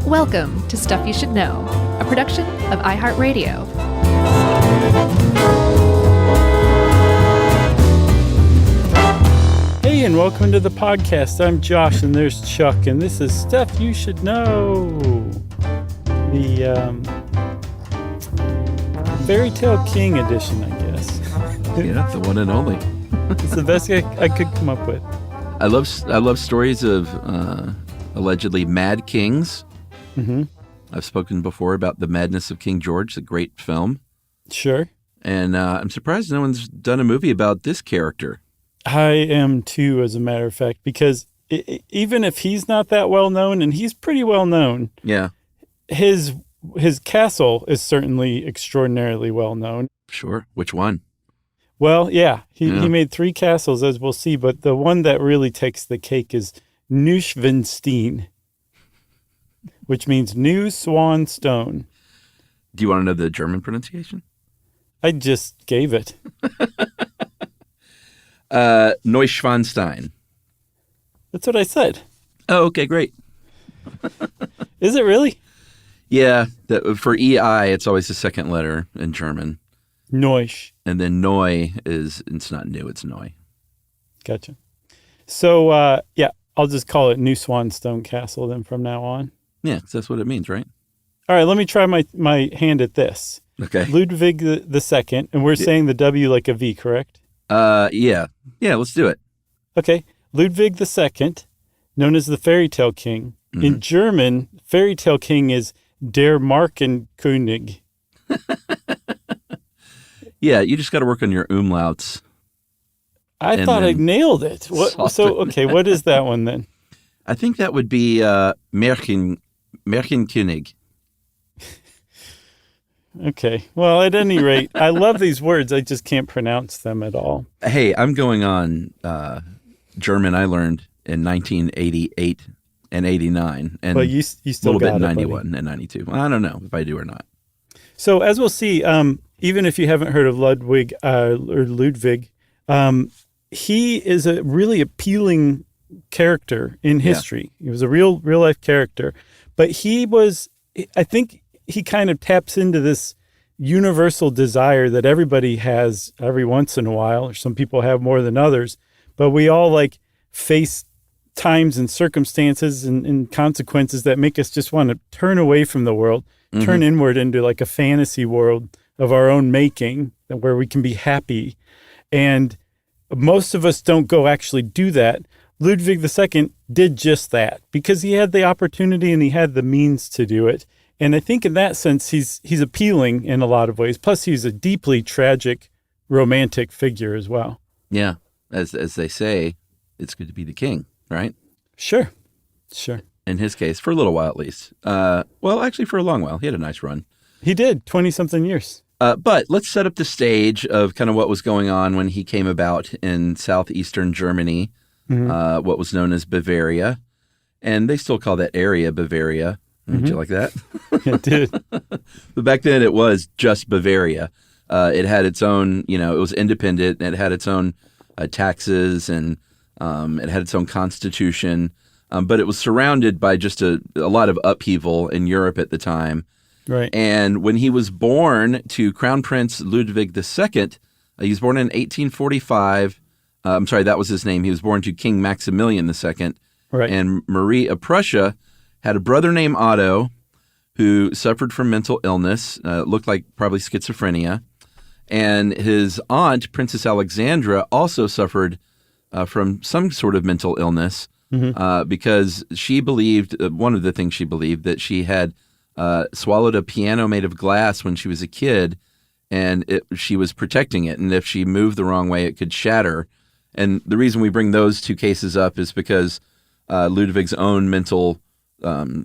Welcome to Stuff You Should Know, a production of iHeartRadio. Hey, and welcome to the podcast. I'm Josh, and there's Chuck, and this is Stuff You Should Know. The Fairy Tale King edition, I guess. Yeah, the one and only. It's the best I could come up with. I love stories of allegedly mad kings. Mm-hmm. I've spoken before about The Madness of King George, the great film. Sure. And I'm surprised no one's done a movie about this character. I am too, as a matter of fact, because even if he's not that well known, and he's pretty well known, Yeah. his castle is certainly extraordinarily well known. Sure. Which one? Well, yeah, he made 3 castles, as we'll see, but the one that really takes the cake is Neuschwanstein, which means New Swan Stone. Do you want to know the German pronunciation? I just gave it. Neuschwanstein. That's what I said. Oh, okay, great. Is it really? Yeah, for EI, it's always the second letter in German. Neusch. And then Neu it's not new, it's Neu. Gotcha. So, yeah, I'll just call it New Swanstone Castle then from now on. Yeah, 'cause that's what it means, right? All right, let me try my hand at this. Okay. Ludwig II, and we're saying the W like a V, correct? Yeah. Yeah, let's do it. Okay. Ludwig II, known as the Fairy Tale King. Mm-hmm. In German, Fairy Tale King is Der Märchenkönig. Yeah, you just got to work on your umlauts. I thought I nailed it. What is that one then? I think that would be Märchenkönig. Okay. Well, at any rate, I love these words. I just can't pronounce them at all. Hey, I'm going on German I learned in 1988 and 89. And but you still a little bit in got it, 91 buddy. and 92. Well, I don't know if I do or not. So as we'll see, even if you haven't heard of Ludwig, he is a really appealing character in history. Yeah. He was a real life character, but I think he kind of taps into this universal desire that everybody has every once in a while, or some people have more than others, but we all face times and circumstances and consequences that make us just want to turn away from the world, mm-hmm. turn inward into a fantasy world of our own making where we can be happy. And most of us don't go actually do that. Ludwig II did just that because he had the opportunity and he had the means to do it. And I think in that sense, he's appealing in a lot of ways. Plus, he's a deeply tragic, romantic figure as well. Yeah. As they say, it's good to be the king, right? Sure. In his case, for a little while at least. Well, actually for a long while. He had a nice run. He did, 20-something years. But let's set up the stage of kind of what was going on when he came about in southeastern Germany, mm-hmm. What was known as Bavaria. And they still call that area Bavaria. Did you like that? It did. But back then it was just Bavaria. It had its own, it was independent. And it had its own taxes and it had its own constitution. But it was surrounded by just a lot of upheaval in Europe at the time. Right. And when he was born to Crown Prince Ludwig II, he was born in 1845. I'm sorry, that was his name. He was born to King Maximilian II. Right. And Marie of Prussia had a brother named Otto who suffered from mental illness, looked like probably schizophrenia. And his aunt, Princess Alexandra, also suffered from some sort of mental illness because she believed, one of the things she believed, that she had swallowed a piano made of glass when she was a kid, and she was protecting it. And if she moved the wrong way, it could shatter. And the reason we bring those 2 cases up is because Ludwig's own mental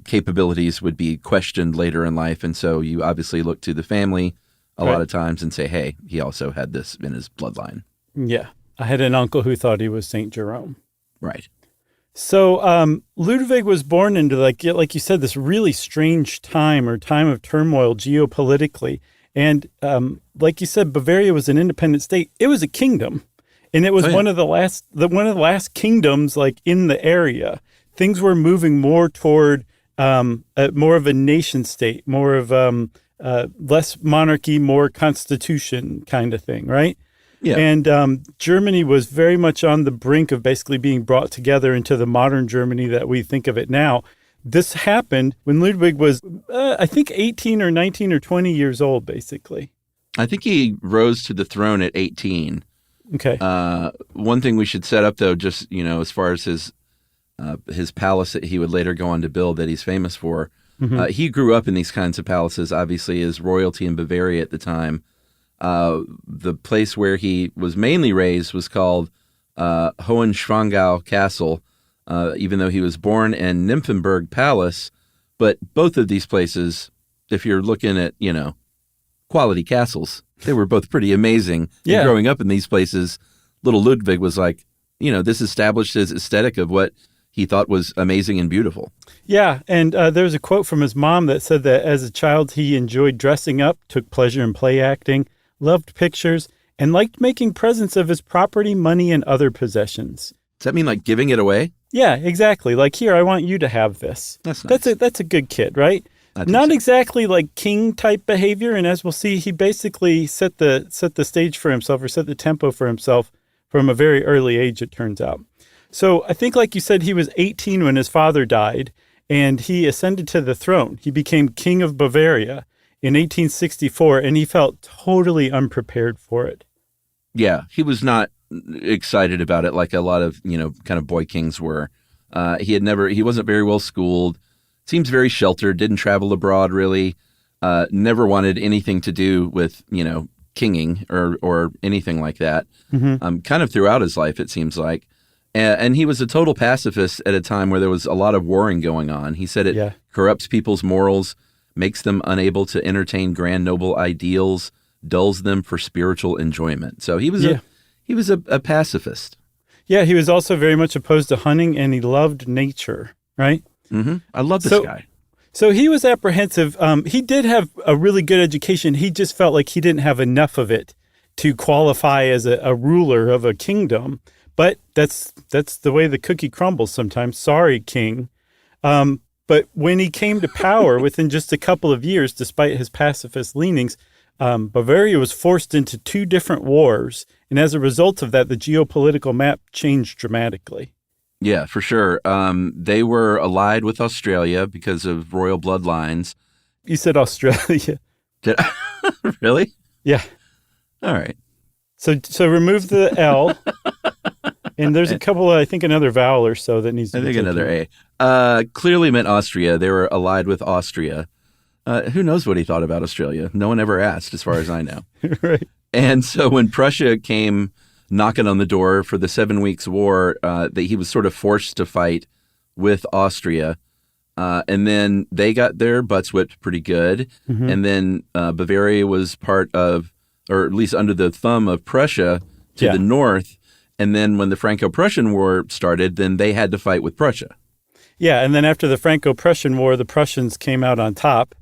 capabilities would be questioned later in life. And so you obviously look to the family a lot of times and say, hey, he also had this in his bloodline. Yeah. I had an uncle who thought he was St. Jerome. Right. So Ludwig was born into, like you said, this really strange time or time of turmoil geopolitically. And like you said, Bavaria was an independent state. It was a kingdom. And it was one of the last kingdoms in the area. Things were moving more toward more of a nation state, more of less monarchy, more constitution kind of thing, right? Yeah. And Germany was very much on the brink of basically being brought together into the modern Germany that we think of it now. This happened when Ludwig was, I think, 18 or 19 or 20 years old, basically. I think he rose to the throne at 18. Okay. One thing we should set up, though, just, as far as his palace that he would later go on to build that he's famous for, he grew up in these kinds of palaces, obviously, as royalty in Bavaria at the time. The place where he was mainly raised was called Hohenschwangau Castle, even though he was born in Nymphenburg Palace. But both of these places, if you're looking at, quality castles, they were both pretty amazing. Yeah. And growing up in these places, little Ludwig was like, this established his aesthetic of what he thought was amazing and beautiful. Yeah, and there was a quote from his mom that said that as a child, he enjoyed dressing up, took pleasure in play acting, loved pictures, and liked making presents of his property, money, and other possessions. Does that mean like giving it away? Yeah, exactly. Like, here, I want you to have this. That's nice. That's a good kid, right? Not exactly like king-type behavior, and as we'll see, he basically set the stage for himself, or set the tempo for himself from a very early age, it turns out. So I think, like you said, he was 18 when his father died, and he ascended to the throne. He became King of Bavaria in 1864, and he felt totally unprepared for it. Yeah, he was not excited about it like a lot of, kind of boy kings were. He wasn't very well schooled, seems very sheltered, didn't travel abroad really, never wanted anything to do with, kinging or anything like that. Kind of throughout his life, it seems like. And he was a total pacifist at a time where there was a lot of warring going on. He said it corrupts people's morals, makes them unable to entertain grand noble ideals, dulls them for spiritual enjoyment. So he was a pacifist. Yeah, he was also very much opposed to hunting, and he loved nature, right? I love this guy. So he was apprehensive. He did have a really good education. He just felt like he didn't have enough of it to qualify as a ruler of a kingdom. But that's the way the cookie crumbles sometimes. Sorry, king. But when he came to power within just a couple of years, despite his pacifist leanings, Bavaria was forced into 2 different wars. And as a result of that, the geopolitical map changed dramatically. Yeah, for sure. They were allied with Australia because of royal bloodlines. You said Australia. Did I? Really? Yeah. All right. So remove the L. And there's a couple, I think another vowel or so that needs to be taken. Another A. Clearly meant Austria. They were allied with Austria. Who knows what he thought about Australia? No one ever asked, as far as I know. Right. And so when Prussia came knocking on the door for the 7 Weeks' War, that he was sort of forced to fight with Austria. And then they got their butts whipped pretty good. And then Bavaria was part of, or at least under the thumb of Prussia to the north. And then when the Franco-Prussian War started, then they had to fight with Prussia. Yeah, and then after the Franco-Prussian War, the Prussians came out on top.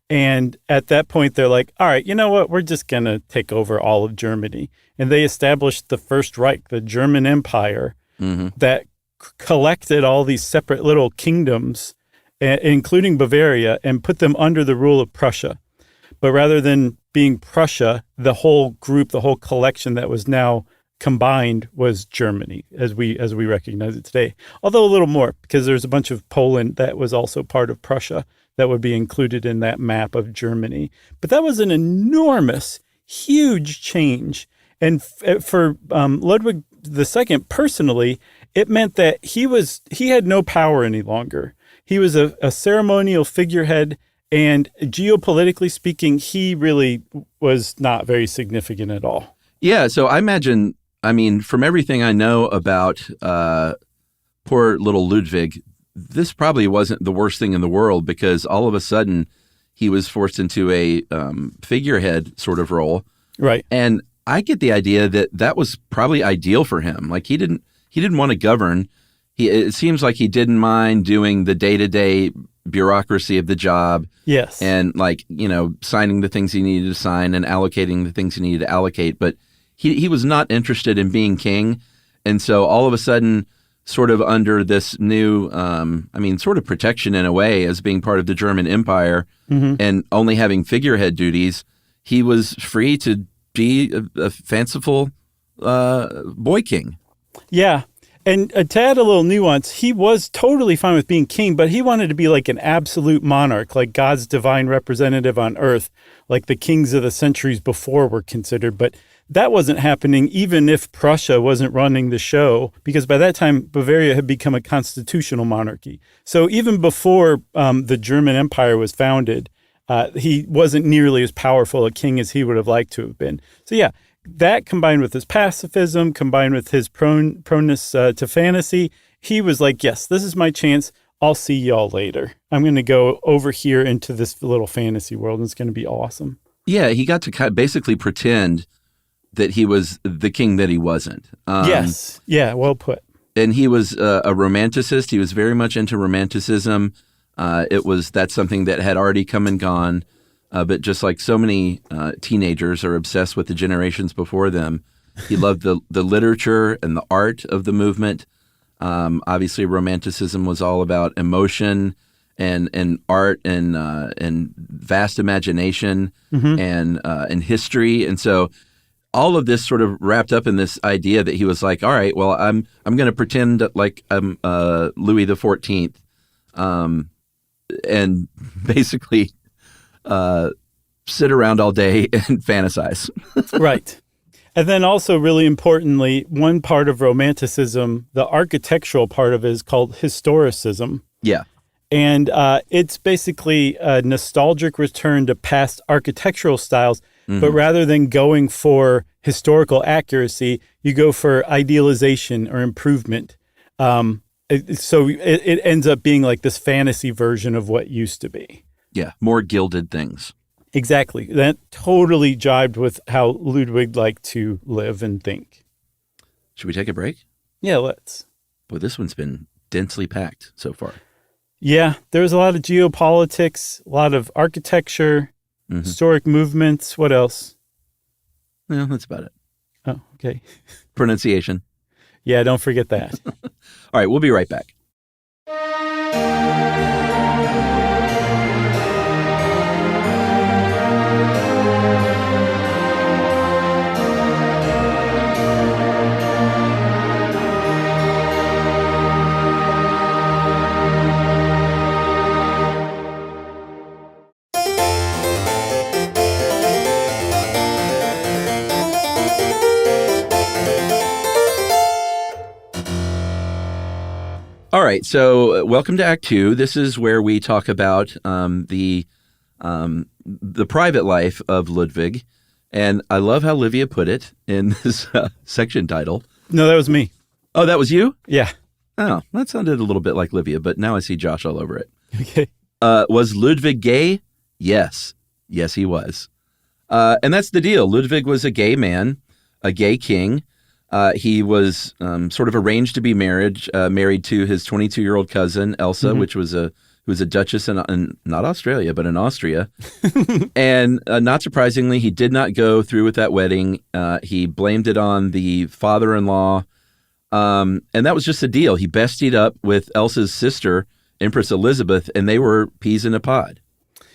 And at that point, they're like, all right, you know what? We're just going to take over all of Germany. And they established the First Reich, the German Empire, that collected all these separate little kingdoms, including Bavaria, and put them under the rule of Prussia. But rather than being Prussia, the whole group, the whole collection that was now combined was Germany, as we recognize it today. Although a little more, because there's a bunch of Poland that was also part of Prussia that would be included in that map of Germany. But that was an enormous, huge change. And for Ludwig II personally, it meant that he had no power any longer. He was a ceremonial figurehead, and geopolitically speaking, he really was not very significant at all. Yeah, so I imagine, from everything I know about poor little Ludwig, this probably wasn't the worst thing in the world, because all of a sudden he was forced into a figurehead sort of role. Right. And I get the idea that was probably ideal for him. Like he didn't want to govern. It seems like he didn't mind doing the day-to-day bureaucracy of the job. Yes. And signing the things he needed to sign and allocating the things he needed to allocate. But he was not interested in being king. And so all of a sudden, sort of under this new, sort of protection in a way as being part of the German Empire and only having figurehead duties, he was free to be a fanciful boy king. Yeah. And to add a little nuance, he was totally fine with being king, but he wanted to be like an absolute monarch, like God's divine representative on earth, like the kings of the centuries before were considered. But that wasn't happening even if Prussia wasn't running the show, because by that time, Bavaria had become a constitutional monarchy. So even before the German Empire was founded, he wasn't nearly as powerful a king as he would have liked to have been. So yeah, that combined with his pacifism, combined with his proneness to fantasy, he was like, yes, this is my chance. I'll see y'all later. I'm going to go over here into this little fantasy world, and it's going to be awesome. Yeah, he got to kind of basically pretend that he was the king that he wasn't. Yes. Yeah, well put. And he was a romanticist. He was very much into romanticism. That's something that had already come and gone. But just like so many teenagers are obsessed with the generations before them, he loved the literature and the art of the movement. Obviously, Romanticism was all about emotion and art and vast imagination and history. And so all of this sort of wrapped up in this idea that he was like, all right, well, I'm going to pretend like I'm Louis XIV, and basically sit around all day and fantasize. Right. And then also really importantly, one part of Romanticism, the architectural part of it is called historicism. Yeah. And it's basically a nostalgic return to past architectural styles, but rather than going for historical accuracy, you go for idealization or improvement. So it ends up being like this fantasy version of what used to be. Yeah, more gilded things. Exactly. That totally jibed with how Ludwig liked to live and think. Should we take a break? Yeah, let's. Boy, this one's been densely packed so far. Yeah, there's a lot of geopolitics, a lot of architecture, historic movements. What else? Yeah, that's about it. Oh, okay. Pronunciation. Yeah, don't forget that. All right, we'll be right back. All right, so welcome to Act 2. This is where we talk about the private life of Ludwig, and I love how Livia put it in this section title. No, that was me. Oh, that was you? Yeah. Oh, that sounded a little bit like Livia, but now I see Josh all over it. Okay. Was Ludwig gay? Yes. Yes, he was. And that's the deal. Ludwig was a gay man, a gay king. He was sort of arranged to be married to his 22-year-old cousin, Elsa, who was a duchess in not Australia, but in Austria. And not surprisingly, he did not go through with that wedding. He blamed it on the father-in-law. And that was just the deal. He bestied up with Elsa's sister, Empress Elizabeth, and they were peas in a pod.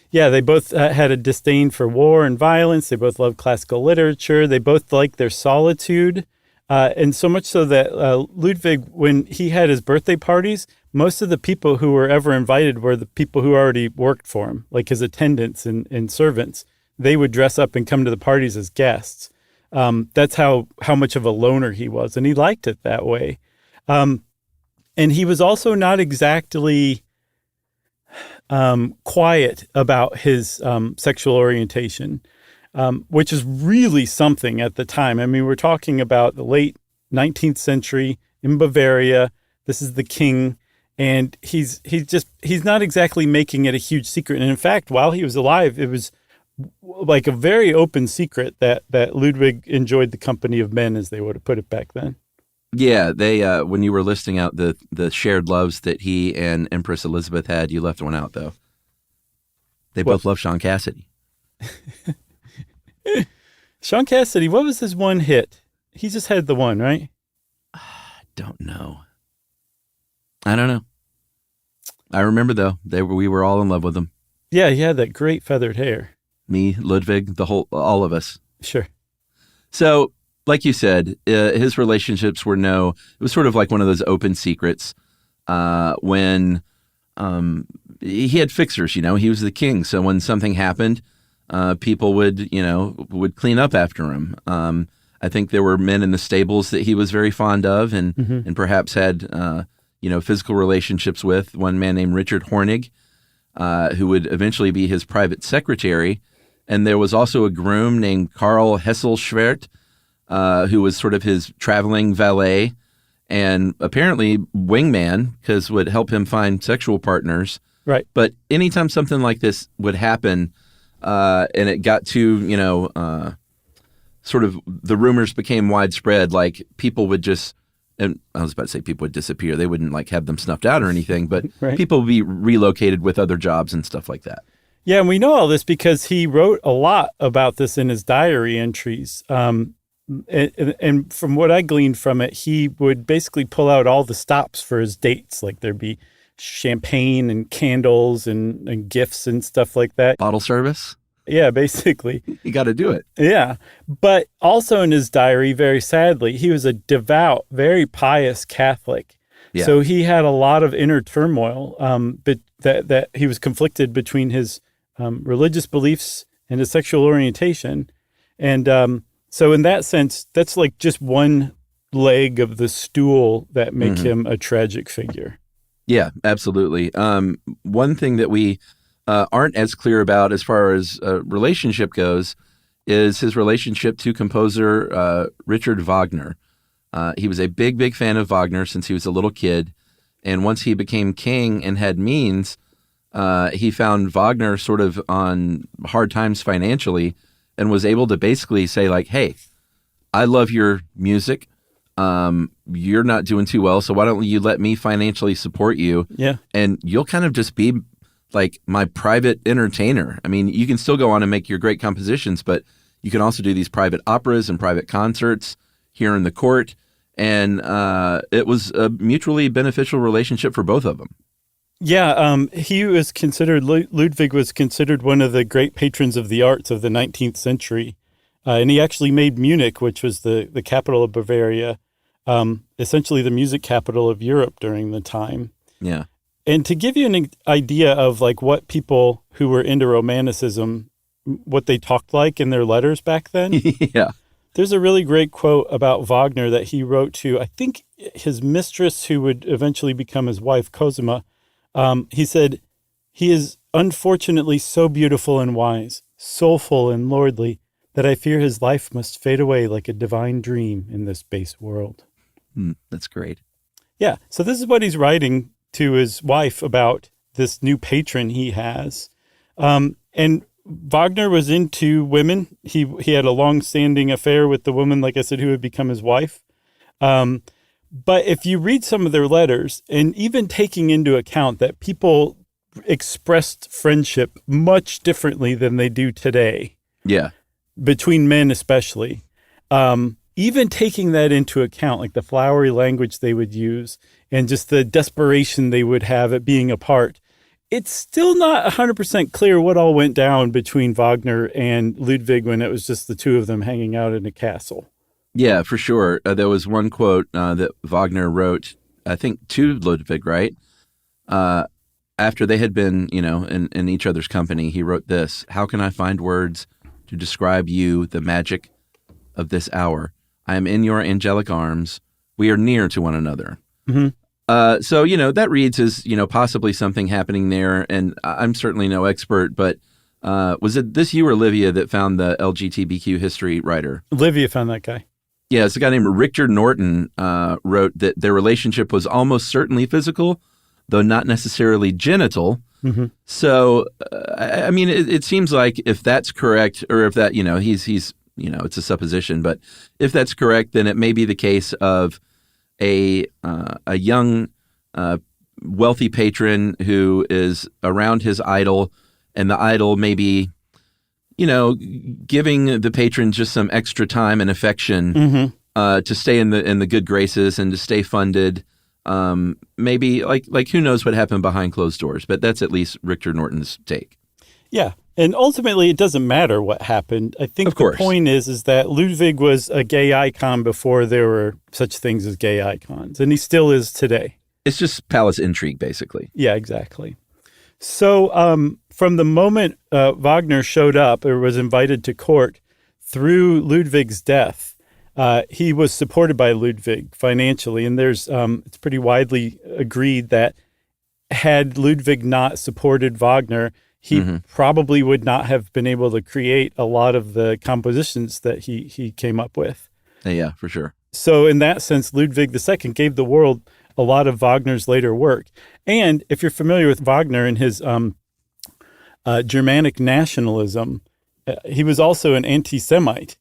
Yeah, they both had a disdain for war and violence. They both loved classical literature. They both liked their solitude. And so much so that Ludwig, when he had his birthday parties, most of the people who were ever invited were the people who already worked for him, like his attendants and servants. They would dress up and come to the parties as guests. That's how much of a loner he was, and he liked it that way. And he was also not exactly quiet about his sexual orientation. Which is really something at the time. I mean, we're talking about the late 19th century in Bavaria. This is the king, and he's not exactly making it a huge secret. And in fact, while he was alive, it was like a very open secret that Ludwig enjoyed the company of men, as they would have put it back then. Yeah, they when you were listing out the shared loves that he and Empress Elizabeth had, you left one out though. They both love Sean Cassidy. Sean Cassidy, what was his one hit? He just had the one, right? I don't know. I don't know. I remember, though, we were all in love with him. Yeah, he had that great feathered hair. Me, Ludwig, all of us. Sure. So, like you said, his relationships were it was sort of like one of those open secrets when he had fixers, he was the king. So when something happened, people would clean up after him. I think there were men in the stables that he was very fond of and perhaps had, physical relationships with. One man named Richard Hornig, who would eventually be his private secretary. And there was also a groom named Karl Hesselschwert, who was sort of his traveling valet and apparently wingman, because would help him find sexual partners. Right. But anytime something like this would happen, and it got to, sort of the rumors became widespread, like people would just, and I was about to say people would disappear. They wouldn't like have them snuffed out or anything, but right. People would be relocated with other jobs and stuff like that. Yeah, and we know all this because he wrote a lot about this in his diary entries. And from what I gleaned from it, he would basically pull out all the stops for his dates. Like there'd be champagne and candles and gifts and stuff like that. Bottle service? Yeah, basically. You got to do it. Yeah. But also in his diary, very sadly, he was a devout, very pious Catholic. Yeah. So he had a lot of inner turmoil, but that he was conflicted between his religious beliefs and his sexual orientation. And so in that sense, that's like just one leg of the stool that make him a tragic figure. Yeah, absolutely. One thing that we aren't as clear about as far as relationship goes is his relationship to composer Richard Wagner. He was a big, big fan of Wagner since he was a little kid. And once he became king and had means, he found Wagner sort of on hard times financially and was able to basically say like, hey, I love your music. You're not doing too well, so why don't you let me financially support you? Yeah. And you'll kind of just be like my private entertainer. I mean, you can still go on and make your great compositions, but you can also do these private operas and private concerts here in the court. And it was a mutually beneficial relationship for both of them. Yeah, he was considered, Ludwig was considered one of the great patrons of the arts of the 19th century. And he actually made Munich, which was the capital of Bavaria, essentially the music capital of Europe during the time. Yeah. And to give you an idea of like what people who were into Romanticism, what they talked like in their letters back then. Yeah. There's a really great quote about Wagner that he wrote to, I think, his mistress, who would eventually become his wife, Cosima. He said, "He is unfortunately so beautiful and wise, soulful and lordly, that I fear his life must fade away like a divine dream in this base world." That's great. Yeah. So this is what he's writing to his wife about this new patron he has. And Wagner was into women. He had a long-standing affair with the woman, like I said, who would become his wife. But if you read some of their letters, and even taking into account that people expressed friendship much differently than they do today. Yeah. Between men especially, even taking that into account, like the flowery language they would use and just the desperation they would have at being apart, it's still not 100% clear what all went down between Wagner and Ludwig when it was just the two of them hanging out in a castle. Yeah, for sure. There was one quote that Wagner wrote, I think, to Ludwig, right? After they had been, in each other's company, he wrote this: "How can I find words to describe you, the magic of this hour? I am in your angelic arms. We are near to one another." Mm-hmm. So, that reads as, possibly something happening there. And I'm certainly no expert, but was it this you or Olivia that found the LGBTQ history writer? Olivia found that guy. Yeah, it's a guy named Richter Norton wrote that their relationship was almost certainly physical, though not necessarily genital. Mm-hmm. So, I mean, it seems like if that's correct, or if that, he's it's a supposition, but if that's correct, then it may be the case of a young, wealthy patron who is around his idol, and the idol maybe, giving the patron just some extra time and affection to stay in the good graces and to stay funded. Maybe like who knows what happened behind closed doors, but that's at least Richter Norton's take. Yeah. And ultimately, it doesn't matter what happened. I think the point is that Ludwig was a gay icon before there were such things as gay icons, and he still is today. It's just palace intrigue, basically. Yeah, exactly. So from the moment Wagner showed up or was invited to court through Ludwig's death, he was supported by Ludwig financially, and it's pretty widely agreed that had Ludwig not supported Wagner, he probably would not have been able to create a lot of the compositions that he came up with. Yeah, for sure. So in that sense, Ludwig II gave the world a lot of Wagner's later work. And if you're familiar with Wagner and his Germanic nationalism, he was also an anti-Semite.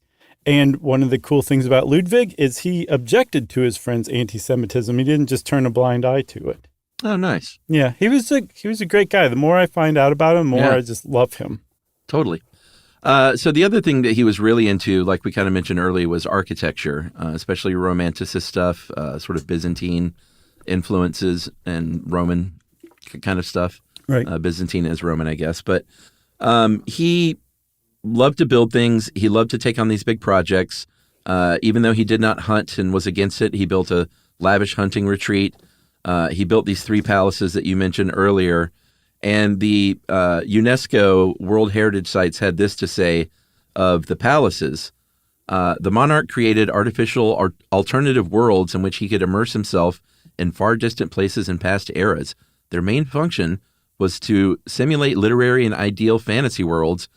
And one of the cool things about Ludwig is he objected to his friend's anti-Semitism. He didn't just turn a blind eye to it. Oh, nice. Yeah, he was a great guy. The more I find out about him, the more I just love him. Totally. So the other thing that he was really into, like we kind of mentioned earlier, was architecture, especially Romanticist stuff, sort of Byzantine influences and Roman kind of stuff. Right. Byzantine is Roman, I guess. But he loved to build things. He loved to take on these big projects. Even though he did not hunt and was against it, he built a lavish hunting retreat. He built these 3 palaces that you mentioned earlier, and the UNESCO World Heritage Sites had this to say of the palaces. The monarch created artificial alternative worlds in which he could immerse himself in far distant places in past eras. Their main function was to simulate literary and ideal fantasy worlds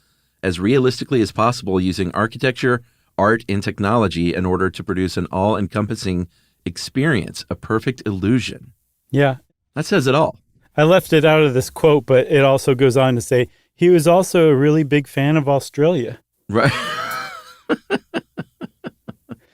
as realistically as possible using architecture, art, and technology in order to produce an all-encompassing experience, a perfect illusion. Yeah. That says it all. I left it out of this quote, but it also goes on to say he was also a really big fan of Australia. Right.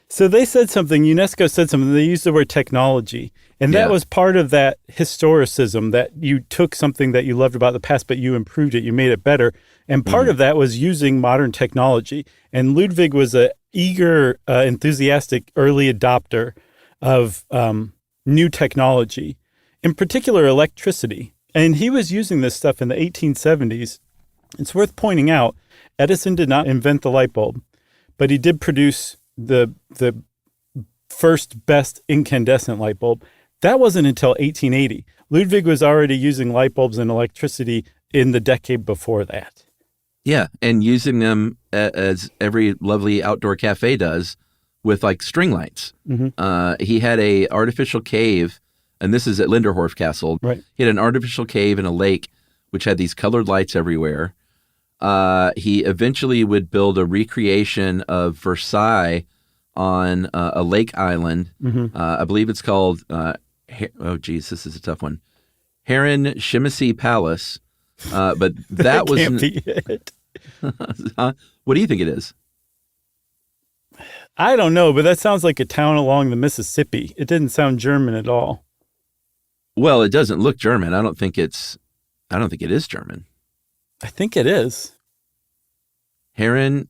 So they said something, UNESCO said something, they used the word technology. And that was part of that historicism, that you took something that you loved about the past, but you improved it, you made it better. And part of that was using modern technology. And Ludwig was an eager, enthusiastic early adopter of new technology, in particular electricity. And he was using this stuff in the 1870s. It's worth pointing out, Edison did not invent the light bulb, but he did produce the first best incandescent light bulb. That wasn't until 1880. Ludwig was already using light bulbs and electricity in the decade before that. Yeah, and using them as every lovely outdoor cafe does with like string lights. He had a artificial cave, and this is at Linderhof Castle. Right. He had an artificial cave in a lake which had these colored lights everywhere. He eventually would build a recreation of Versailles on a lake island. I believe it's called, this is a tough one. Heron Shimisi Palace. But that was can't be it. What do you think it is? I don't know, but that sounds like a town along the Mississippi. It didn't sound German at all. Well, it doesn't look German. I don't think it is German. I think it is. Heron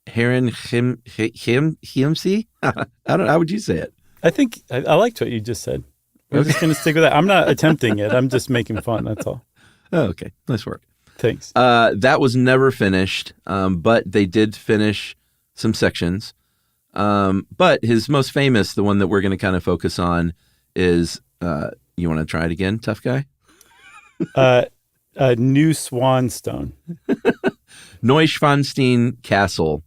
Himsi? I don't know. How would you say it? I think I liked what you just said. I'm just going to stick with that. I'm not attempting it. I'm just making fun. That's all. Oh, okay. Nice work. Thanks. That was never finished, but they did finish some sections. But his most famous, the one that we're going to kind of focus on, is you want to try it again, tough guy? New Swanstone. Neuschwanstein Castle,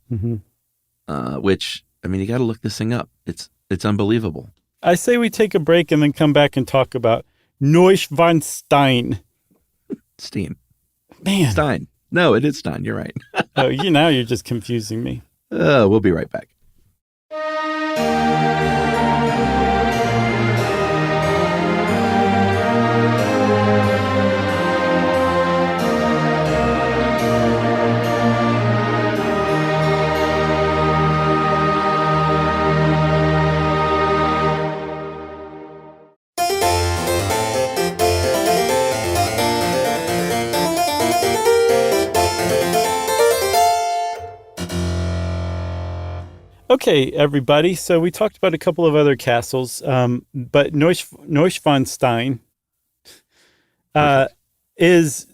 which, I mean, you got to look this thing up. It's unbelievable. I say we take a break and then come back and talk about Neuschwanstein. Stein. Man. Stein. No, it is Stein. You're right. Oh, now you're just confusing me. We'll be right back. Okay, everybody. So we talked about a couple of other castles, but Neuschwanstein is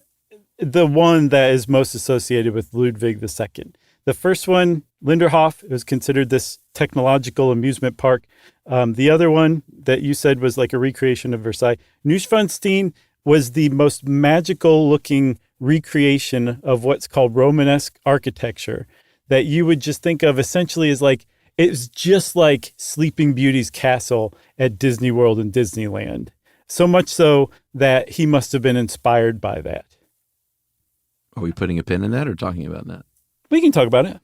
the one that is most associated with Ludwig II. The first one, Linderhof, was considered this technological amusement park. The other one that you said was like a recreation of Versailles. Neuschwanstein was the most magical looking recreation of what's called Romanesque architecture that you would just think of essentially as like, it was just like Sleeping Beauty's castle at Disney World and Disneyland. So much so that he must have been inspired by that. Are we putting a pin in that or talking about that? We can talk about it.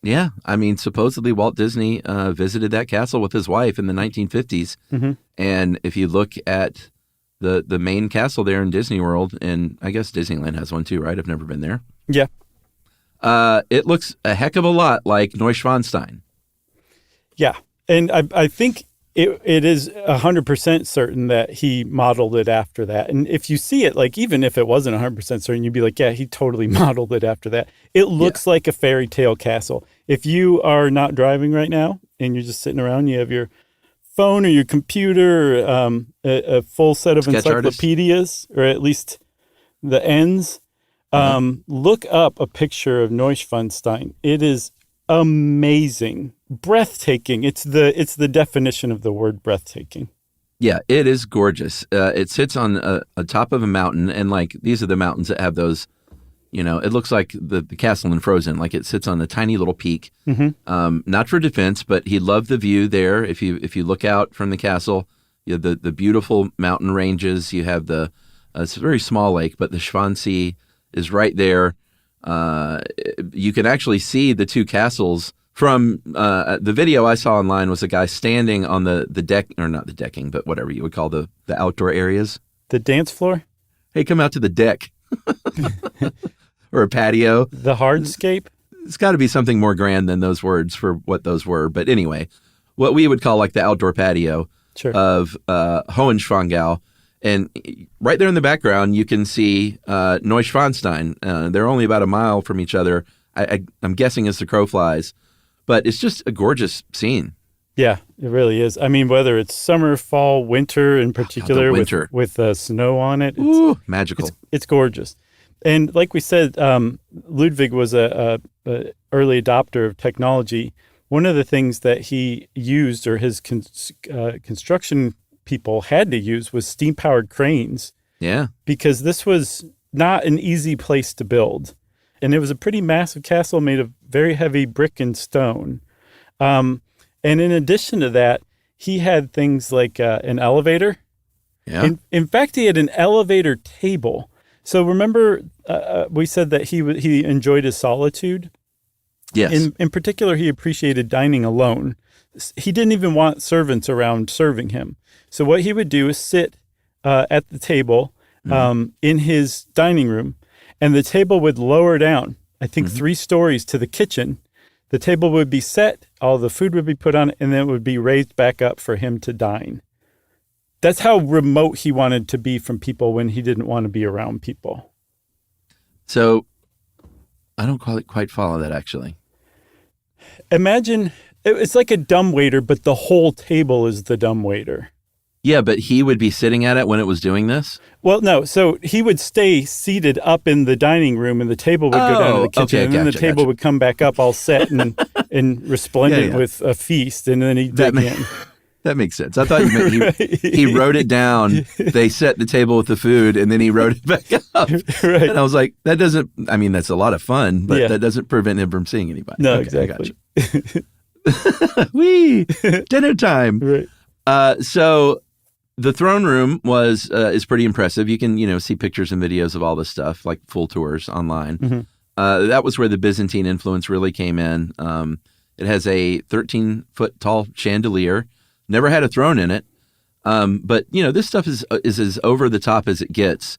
Yeah. I mean, supposedly Walt Disney visited that castle with his wife in the 1950s. Mm-hmm. And if you look at the main castle there in Disney World, and I guess Disneyland has one too, right? I've never been there. Yeah. It looks a heck of a lot like Neuschwanstein. Yeah. And I think it is 100% certain that he modeled it after that. And if you see it, like, even if it wasn't 100% certain, you'd be like, yeah, he totally modeled it after that. It looks like a fairy tale castle. If you are not driving right now and you're just sitting around, you have your phone or your computer, a full set of encyclopedias, or at least the ends, look up a picture of Neuschwanstein. It is amazing, breathtaking. It's the definition of the word breathtaking. Yeah, it is gorgeous. It sits on a top of a mountain, and like these are the mountains that have those, it looks like the castle in Frozen. Like it sits on a tiny little peak, not for defense, but he loved the view there. If you look out from the castle, you have the beautiful mountain ranges. You have it's a very small lake, but the Schwanensee is right there. You can actually see the two castles from the video I saw online. Was a guy standing on the deck, or not the decking, but whatever you would call the outdoor areas. The dance floor? Hey, come out to the deck. Or a patio. The hardscape? It's got to be something more grand than those words for what those were. But anyway, what we would call like the outdoor patio of Hohenschwangau. And right there in the background, you can see Neuschwanstein. They're only about a mile from each other. I'm guessing as the crow flies. But it's just a gorgeous scene. Yeah, it really is. I mean, whether it's summer, fall, winter in particular, with snow on it. Ooh, magical. It's gorgeous. And like we said, Ludwig was a early adopter of technology. One of the things that he used, or his construction people had to use, was steam-powered cranes. Yeah. Because this was not an easy place to build. And it was a pretty massive castle made of very heavy brick and stone. And in addition to that, he had things like an elevator. Yeah. In fact, he had an elevator table. So remember, we said that he enjoyed his solitude? Yes. In particular, he appreciated dining alone. He didn't even want servants around serving him. So what he would do is sit at the table in his dining room, and the table would lower down, I think 3 stories to the kitchen. The table would be set, all the food would be put on it, and then it would be raised back up for him to dine. That's how remote he wanted to be from people when he didn't want to be around people. So I don't quite follow that, actually. Imagine it's like a dumbwaiter, but the whole table is the dumbwaiter. Yeah, but he would be sitting at it when it was doing this? Well, no. So he would stay seated up in the dining room, and the table would go down to the kitchen, and then the table would come back up all set and resplendent with a feast, and then he'd dig in. That makes sense. I thought you meant he wrote it down. They set the table with the food, and then he wrote it back up. Right. And I was like, that's a lot of fun, but that doesn't prevent him from seeing anybody. No, exactly. I got you. Whee! Dinner time. Right. So the throne room is pretty impressive. You can, see pictures and videos of all this stuff, like full tours online. Mm-hmm. That was where the Byzantine influence really came in. It has a 13-foot tall chandelier. Never had a throne in it. But, this stuff is as over the top as it gets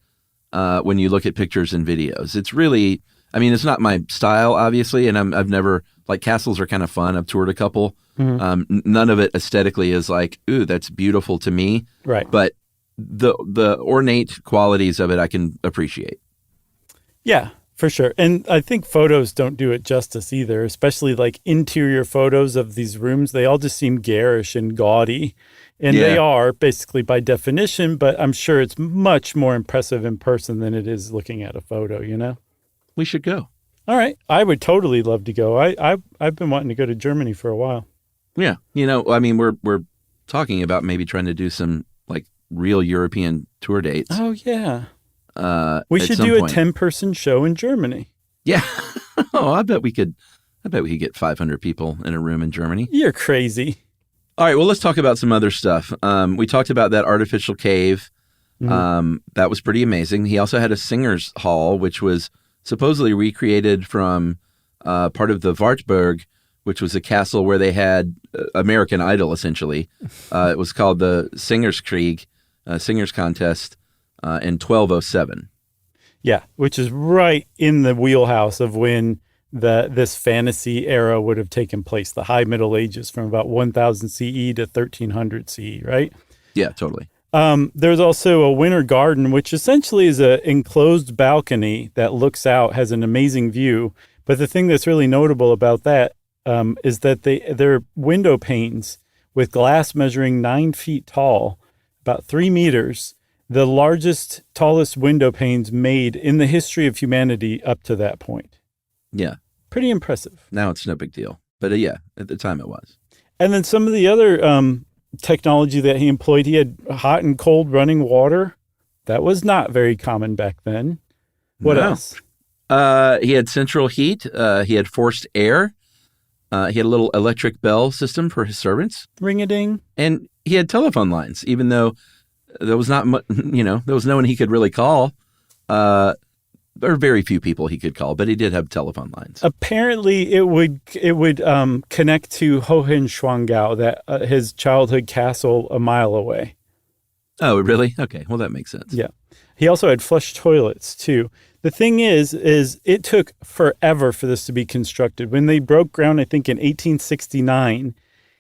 when you look at pictures and videos. It's really, it's not my style, obviously, and I've never, castles are kind of fun. I've toured a couple. Mm-hmm. None of it aesthetically is like, ooh, that's beautiful to me. Right. But the ornate qualities of it I can appreciate. Yeah. For sure. And I think photos don't do it justice either, especially like interior photos of these rooms. They all just seem garish and gaudy. And they are basically by definition, but I'm sure it's much more impressive in person than it is looking at a photo, you know? We should go. All right. I would totally love to go. I've been wanting to go to Germany for a while. Yeah. You know, I mean, we're talking about maybe trying to do some like real European tour dates. Oh, yeah. We should do a 10-person show in Germany. Yeah. Oh, I bet we could get 500 people in a room in Germany. You're crazy. All right. Well, let's talk about some other stuff. We talked about that artificial cave. Mm-hmm. That was pretty amazing. He also had a singer's hall, which was supposedly recreated from part of the Wartburg, which was a castle where they had American Idol, essentially. It was called the Singers Krieg, Singers Contest. In 1207. Yeah, which is right in the wheelhouse of when this fantasy era would have taken place, the High Middle Ages from about 1000 CE to 1300 CE, right? Yeah, totally. There's also a winter garden, which essentially is an enclosed balcony that looks out, has an amazing view. But the thing that's really notable about that is that they're window panes with glass measuring 9 feet tall, about 3 meters, the largest, tallest window panes made in the history of humanity up to that point. Yeah. Pretty impressive. Now it's no big deal. But yeah, at the time it was. And then some of the other technology that he employed, he had hot and cold running water. That was not very common back then. What else? He had central heat. He had forced air. He had a little electric bell system for his servants. Ring-a-ding. And he had telephone lines, even though there was not much, there was no one he could really call. There are very few people he could call, but he did have telephone lines. Apparently, it would connect to Hohenschwangau, that his childhood castle a mile away. Oh, really? Okay. Well, that makes sense. Yeah. He also had flush toilets, too. The thing is it took forever for this to be constructed. When they broke ground, I think in 1869,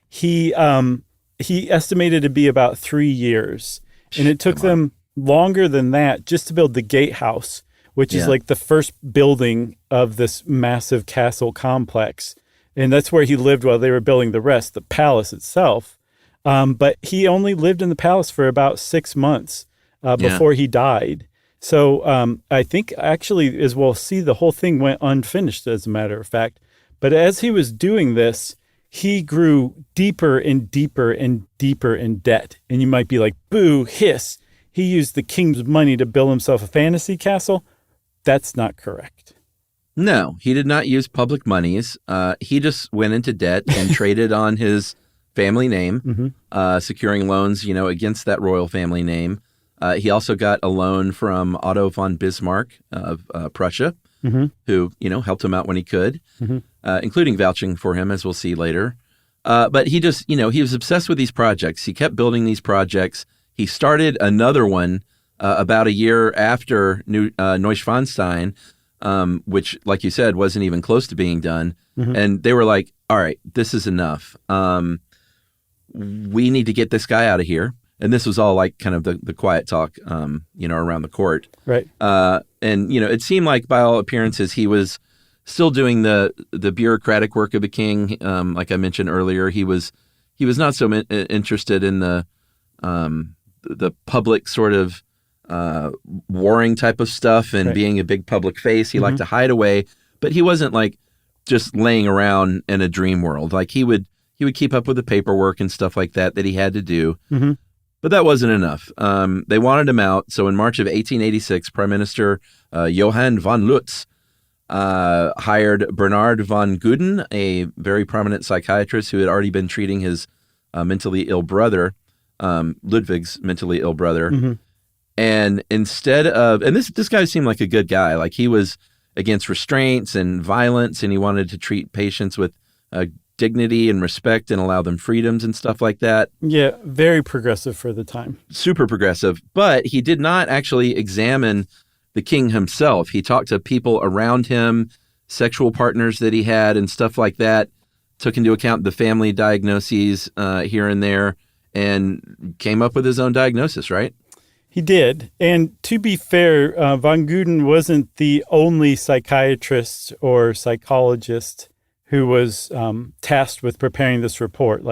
he estimated it to be about 3 years. And it took them longer than that just to build the gatehouse, which is like the first building of this massive castle complex. And that's where he lived while they were building the rest, the palace itself. But he only lived in the palace for about 6 months before he died. So I think actually, as we'll see, the whole thing went unfinished, as a matter of fact. But as he was doing this, he grew deeper and deeper and deeper in debt. And you might be like, boo, hiss. He used the king's money to build himself a fantasy castle. That's not correct. No, he did not use public monies. He just went into debt and traded on his family name, securing loans, against that royal family name. He also got a loan from Otto von Bismarck of Prussia, who, helped him out when he could, including vouching for him, as we'll see later. But he just, he was obsessed with these projects. He kept building these projects. He started another one about a year after Neuschwanstein, which, like you said, wasn't even close to being done. And they were like, all right, this is enough. We need to get this guy out of here. And this was all like kind of the quiet talk, around the court. Right. And, it seemed like by all appearances, he was still doing the bureaucratic work of a king. Like I mentioned earlier, he was not so interested in the public sort of warring type of stuff and being a big public face. He liked to hide away, but he wasn't like just laying around in a dream world. Like he would keep up with the paperwork and stuff like that he had to do. But that wasn't enough. They wanted him out. So in March of 1886, Prime Minister Johann von Lutz hired Bernard von Guden, a very prominent psychiatrist who had already been treating his mentally ill brother, Ludwig's mentally ill brother. And instead of, and this guy seemed like a good guy. Like he was against restraints and violence, and he wanted to treat patients with dignity and respect and allow them freedoms and stuff like that. Yeah, very progressive for the time. Super progressive. But he did not actually examine the king himself. He talked to people around him, sexual partners that he had and stuff like that, took into account the family diagnoses here and there, and came up with his own diagnosis, right? He did. And to be fair, von Guden wasn't the only psychiatrist or psychologist who was tasked with preparing this report.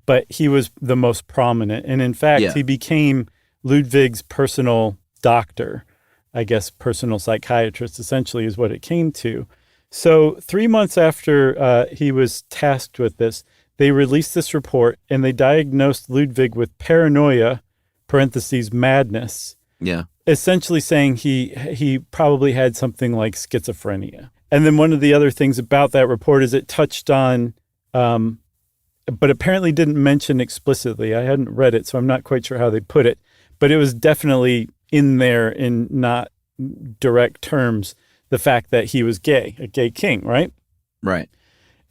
But he was the most prominent. And in fact, he became Ludwig's personal doctor, I guess personal psychiatrist, essentially is what it came to. So 3 months after he was tasked with this, they released this report and they diagnosed Ludwig with paranoia, parentheses, madness. Yeah. Essentially saying he probably had something like schizophrenia. And then one of the other things about that report is it touched on, but apparently didn't mention explicitly. I hadn't read it, so I'm not quite sure how they put it. But it was definitely in there in not direct terms, the fact that he was gay, a gay king, right? Right.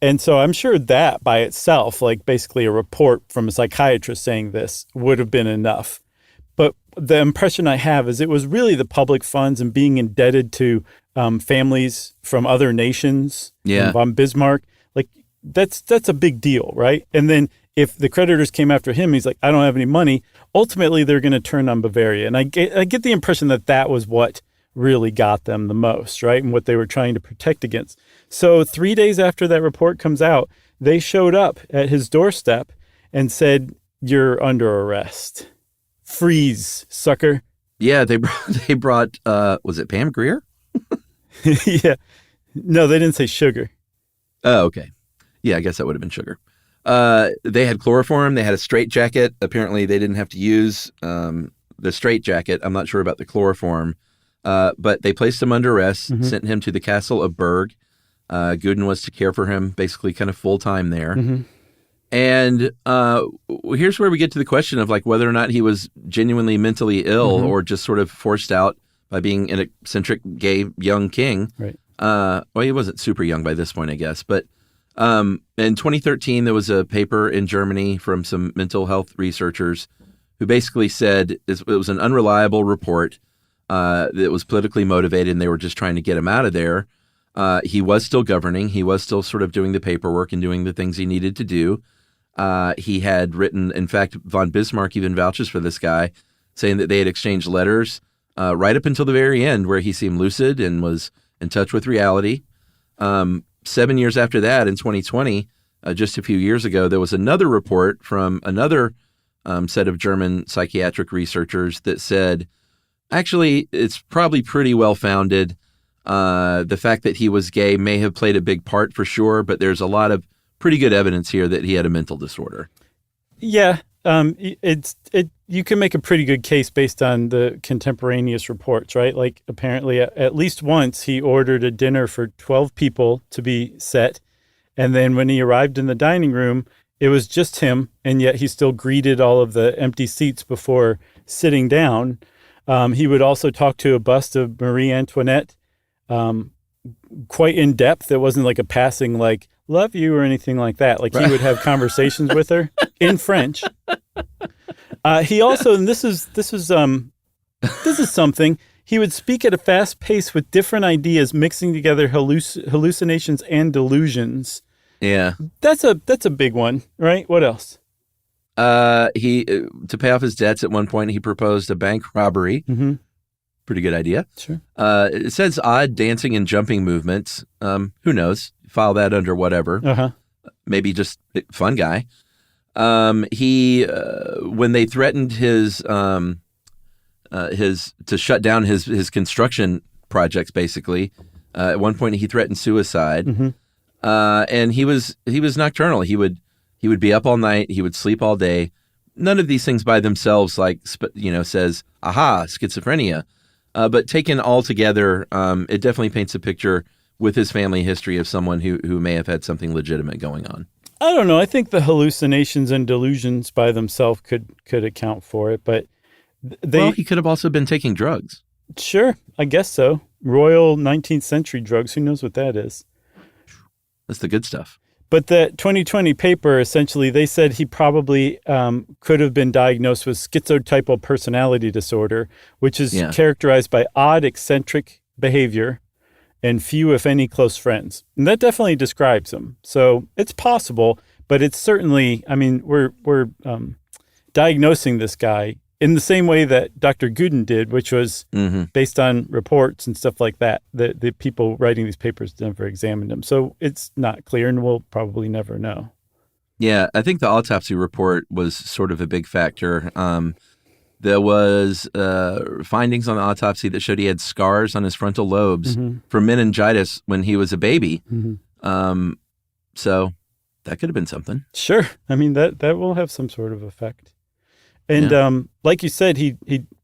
And so I'm sure that by itself, like basically a report from a psychiatrist saying this, would have been enough. But the impression I have is it was really the public funds and being indebted to families from other nations, von Bismarck. Like that's a big deal, right? And then if the creditors came after him, he's like, I don't have any money. Ultimately, they're going to turn on Bavaria. And I get the impression that that was what really got them the most, right? And what they were trying to protect against. So 3 days after that report comes out, they showed up at his doorstep and said, you're under arrest. Freeze, sucker. Yeah, they brought was it Pam Grier? Yeah. No, they didn't say sugar. Oh, okay. Yeah, I guess that would have been sugar. They had chloroform. They had a straitjacket. Apparently, they didn't have to use the straitjacket. I'm not sure about the chloroform. But they placed him under arrest, sent him to the castle of Berg. Guden was to care for him, basically kind of full-time there. Mm-hmm. And here's where we get to the question of like whether or not he was genuinely mentally ill or just sort of forced out by being an eccentric gay young king. Right. Well, he wasn't super young by this point, I guess. But in 2013, there was a paper in Germany from some mental health researchers who basically said it was an unreliable report that was politically motivated and they were just trying to get him out of there. He was still governing. He was still sort of doing the paperwork and doing the things he needed to do. He had written, in fact, von Bismarck even vouches for this guy, saying that they had exchanged letters right up until the very end where he seemed lucid and was in touch with reality. 7 years after that, in 2020, just a few years ago, there was another report from another set of German psychiatric researchers that said, actually, it's probably pretty well-founded. The fact that he was gay may have played a big part for sure, but there's a lot of pretty good evidence here that he had a mental disorder. Yeah, you can make a pretty good case based on the contemporaneous reports, right? Like apparently at least once he ordered a dinner for 12 people to be set. And then when he arrived in the dining room, it was just him. And yet he still greeted all of the empty seats before sitting down. He would also talk to a bust of Marie Antoinette quite in depth. It wasn't like a passing like, love you or anything like that. Like he would have conversations with her in French. He also, and this is something, he would speak at a fast pace with different ideas, mixing together hallucinations and delusions. Yeah. That's a big one, right? What else? He to pay off his debts at one point, he proposed a bank robbery. Mm-hmm. Pretty good idea. Sure. It says odd dancing and jumping movements. Who knows? File that under whatever. Uh-huh. Maybe just fun guy. He when they threatened his to shut down his construction projects, basically, at one point he threatened suicide. Mm-hmm. And he was nocturnal. He would be up all night. He would sleep all day. None of these things by themselves, says, aha, schizophrenia. But taken all together, it definitely paints a picture with his family history of someone who may have had something legitimate going on. I don't know. I think the hallucinations and delusions by themselves could account for it, but he could have also been taking drugs. Sure, I guess so. Royal 19th century drugs. Who knows what that is? That's the good stuff. But the 2020 paper, essentially, they said he probably could have been diagnosed with schizotypal personality disorder, which is characterized by odd, eccentric behavior and few, if any, close friends. And that definitely describes him. So it's possible, but it's certainly, I mean, we're diagnosing this guy in the same way that Dr. Gooden did, which was based on reports and stuff like that. The people writing these papers never examined them. So it's not clear, and we'll probably never know. Yeah, I think the autopsy report was sort of a big factor. There was findings on the autopsy that showed he had scars on his frontal lobes from meningitis when he was a baby. So that could have been something. Sure. I mean, that will have some sort of effect. And like you said,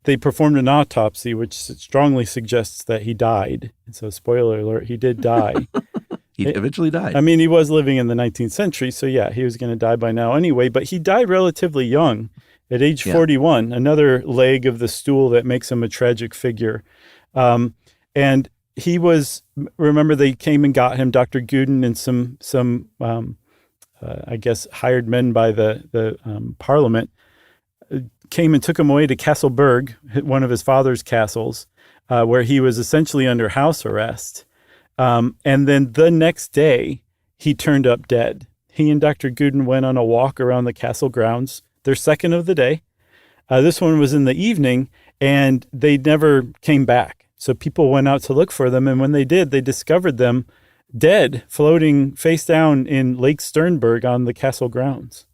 they performed an autopsy, which strongly suggests that he died. And so, spoiler alert, he did die. He eventually died. I mean, he was living in the 19th century, so yeah, he was going to die by now anyway. But he died relatively young, at age 41, another leg of the stool that makes him a tragic figure. And he was, remember, they came and got him, Dr. Gooden and some I guess, hired men by the Parliament, came and took him away to Castleberg, one of his father's castles, where he was essentially under house arrest. And then the next day, he turned up dead. He and Dr. Gooden went on a walk around the castle grounds, their second of the day. This one was in the evening, and they never came back. So people went out to look for them, and when they did, they discovered them dead, floating face down in Lake Sternberg on the castle grounds.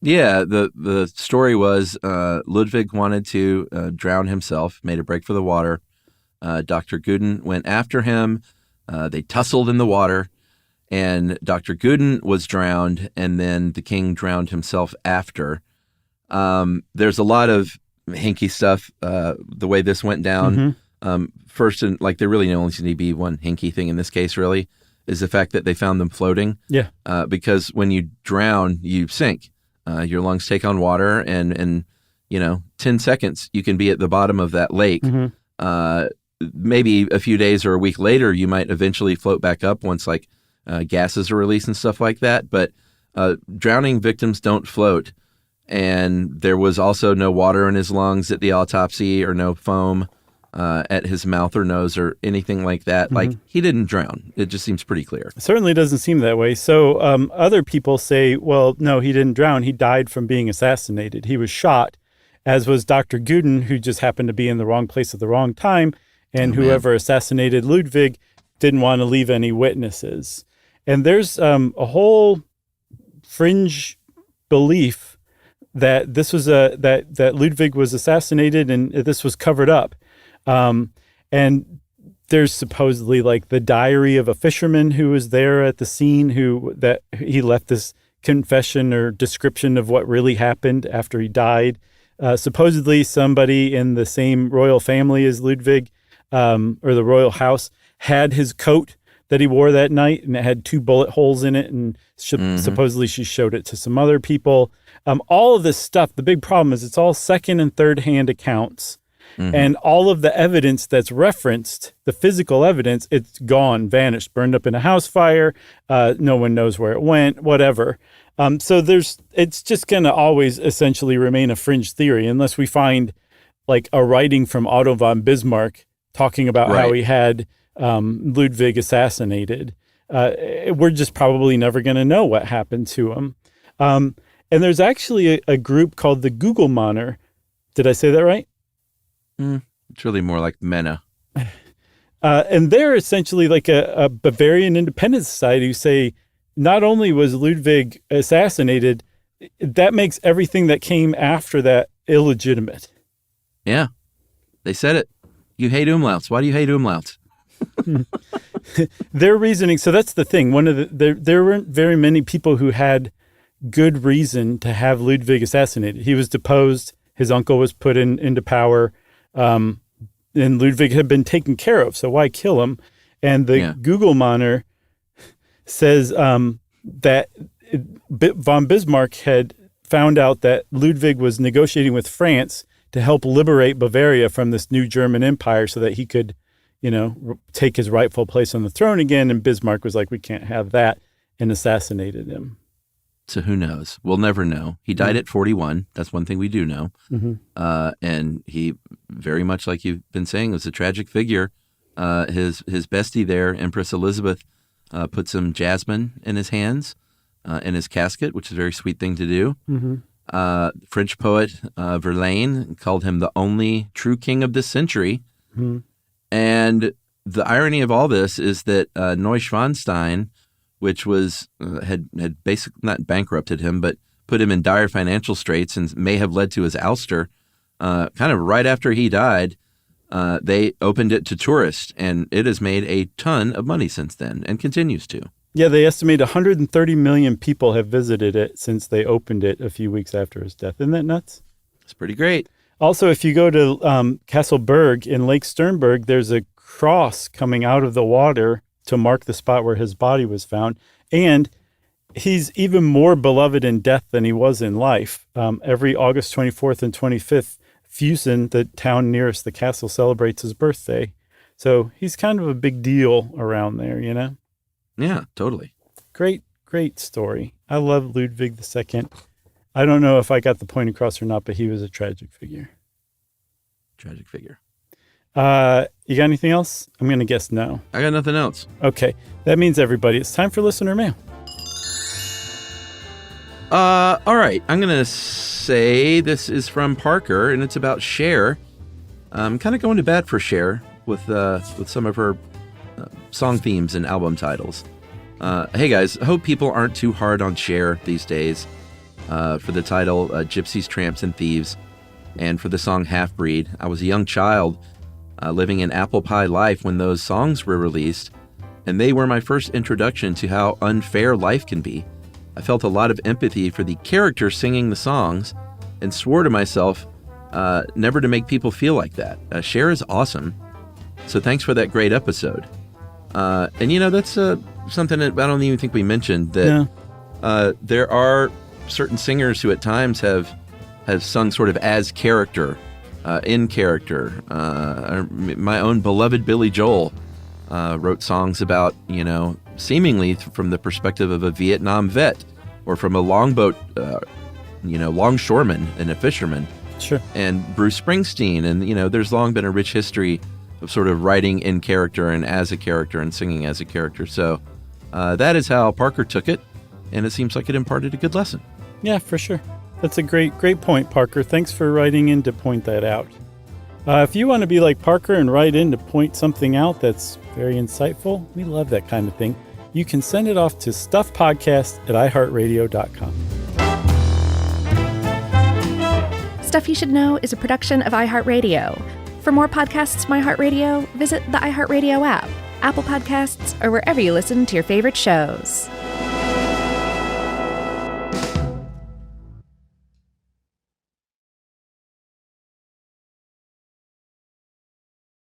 Yeah, the story was Ludwig wanted to drown himself, made a break for the water. Dr. Gooden went after him. They tussled in the water, and Dr. Gooden was drowned, and then the king drowned himself after. There's a lot of hinky stuff, the way this went down. First, and like there really only seems to be one hinky thing in this case, really, is the fact that they found them floating. Yeah. Because when you drown, you sink. Your lungs take on water, and 10 seconds, you can be at the bottom of that lake. Maybe a few days or a week later, you might eventually float back up once gases are released and stuff like that. But drowning victims don't float. And there was also no water in his lungs at the autopsy, or no foam at his mouth or nose or anything like that. Like, he didn't drown. It just seems pretty clear. It certainly doesn't seem that way. So other people say, well, no, he didn't drown. He died from being assassinated. He was shot, as was Dr. Gooden, who just happened to be in the wrong place at the wrong time. And whoever assassinated Ludwig didn't want to leave any witnesses. And there's a whole fringe belief that this was that Ludwig was assassinated and this was covered up. And there's supposedly the diary of a fisherman who was there at the scene that he left this confession or description of what really happened after he died. Supposedly somebody in the same royal family as Ludwig, or the royal house, had his coat that he wore that night, and it had 2 bullet holes in it, and supposedly she showed it to some other people. All of this stuff, the big problem is it's all second and third hand accounts. And all of the evidence that's referenced, the physical evidence, it's gone, vanished, burned up in a house fire. No one knows where it went, whatever. So it's just going to always essentially remain a fringe theory unless we find a writing from Otto von Bismarck talking about how he had Ludwig assassinated. We're just probably never going to know what happened to him. And there's actually a group called the Gugelmanner. Did I say that right? It's really more like MENA. And they're essentially a Bavarian independence society who say not only was Ludwig assassinated, that makes everything that came after that illegitimate. Yeah. They said it. You hate umlauts. Why do you hate umlauts? Their reasoning, so that's the thing. There weren't very many people who had good reason to have Ludwig assassinated. He was deposed. His uncle was put into power. And Ludwig had been taken care of, so why kill him? And the Gugelmanner says that von Bismarck had found out that Ludwig was negotiating with France to help liberate Bavaria from this new German empire so that he could, take his rightful place on the throne again. And Bismarck was like, we can't have that, and assassinated him. So who knows? We'll never know. He died at 41. That's one thing we do know. And he, very much like you've been saying, was a tragic figure. His bestie there, Empress Elizabeth, put some jasmine in his hands in his casket, which is a very sweet thing to do. French poet Verlaine called him the only true king of this century. Mm-hmm. And the irony of all this is that Neuschwanstein, which was had basically not bankrupted him, but put him in dire financial straits and may have led to his ouster, kind of right after he died, they opened it to tourists, and it has made a ton of money since then and continues to. Yeah, they estimate 130 million people have visited it since they opened it a few weeks after his death. Isn't that nuts? It's pretty great. Also, if you go to Castle Berg in Lake Sternberg, there's a cross coming out of the water to mark the spot where his body was found. And he's even more beloved in death than he was in life. Every August 24th and 25th, Fusen, the town nearest the castle, celebrates his birthday. So he's kind of a big deal around there, you know? Yeah, totally. Great, great story. I love Ludwig II. I don't know if I got the point across or not, but he was a tragic figure. Tragic figure. You got anything else? I'm going to guess no. I got nothing else. Okay. That means, everybody, it's time for listener mail. All right. I'm going to say this is from Parker, and it's about Cher. I'm kind of going to bat for Cher with some of her song themes and album titles. Hey guys, I hope people aren't too hard on Cher these days for the title Gypsies, Tramps, and Thieves, and for the song Half Breed. I was a young child living an apple pie life when those songs were released, and they were my first introduction to how unfair life can be. I felt a lot of empathy for the character singing the songs and swore to myself never to make people feel like that. Cher is awesome, so thanks for that great episode. And you know, that's something that I don't even think we mentioned, that there are certain singers who at times have sung sort of as character, in character. My own beloved Billy Joel wrote songs about, you know, seemingly from the perspective of a Vietnam vet or from a longboat, longshoreman and a fisherman. Sure. And Bruce Springsteen, and, you know, there's long been a rich history of sort of writing in character and as a character and singing as a character. So that is how Parker took it, and it seems like it imparted a good lesson. Yeah, for sure. That's a great point, Parker. Thanks for writing in to point that out. If you want to be like Parker and write in to point something out that's very insightful, we love that kind of thing. You can send it off to stuffpodcast@iheartradio.com. Stuff You Should Know is a production of iHeartRadio. For more podcasts from iHeartRadio, visit the iHeartRadio app, Apple Podcasts, or wherever you listen to your favorite shows.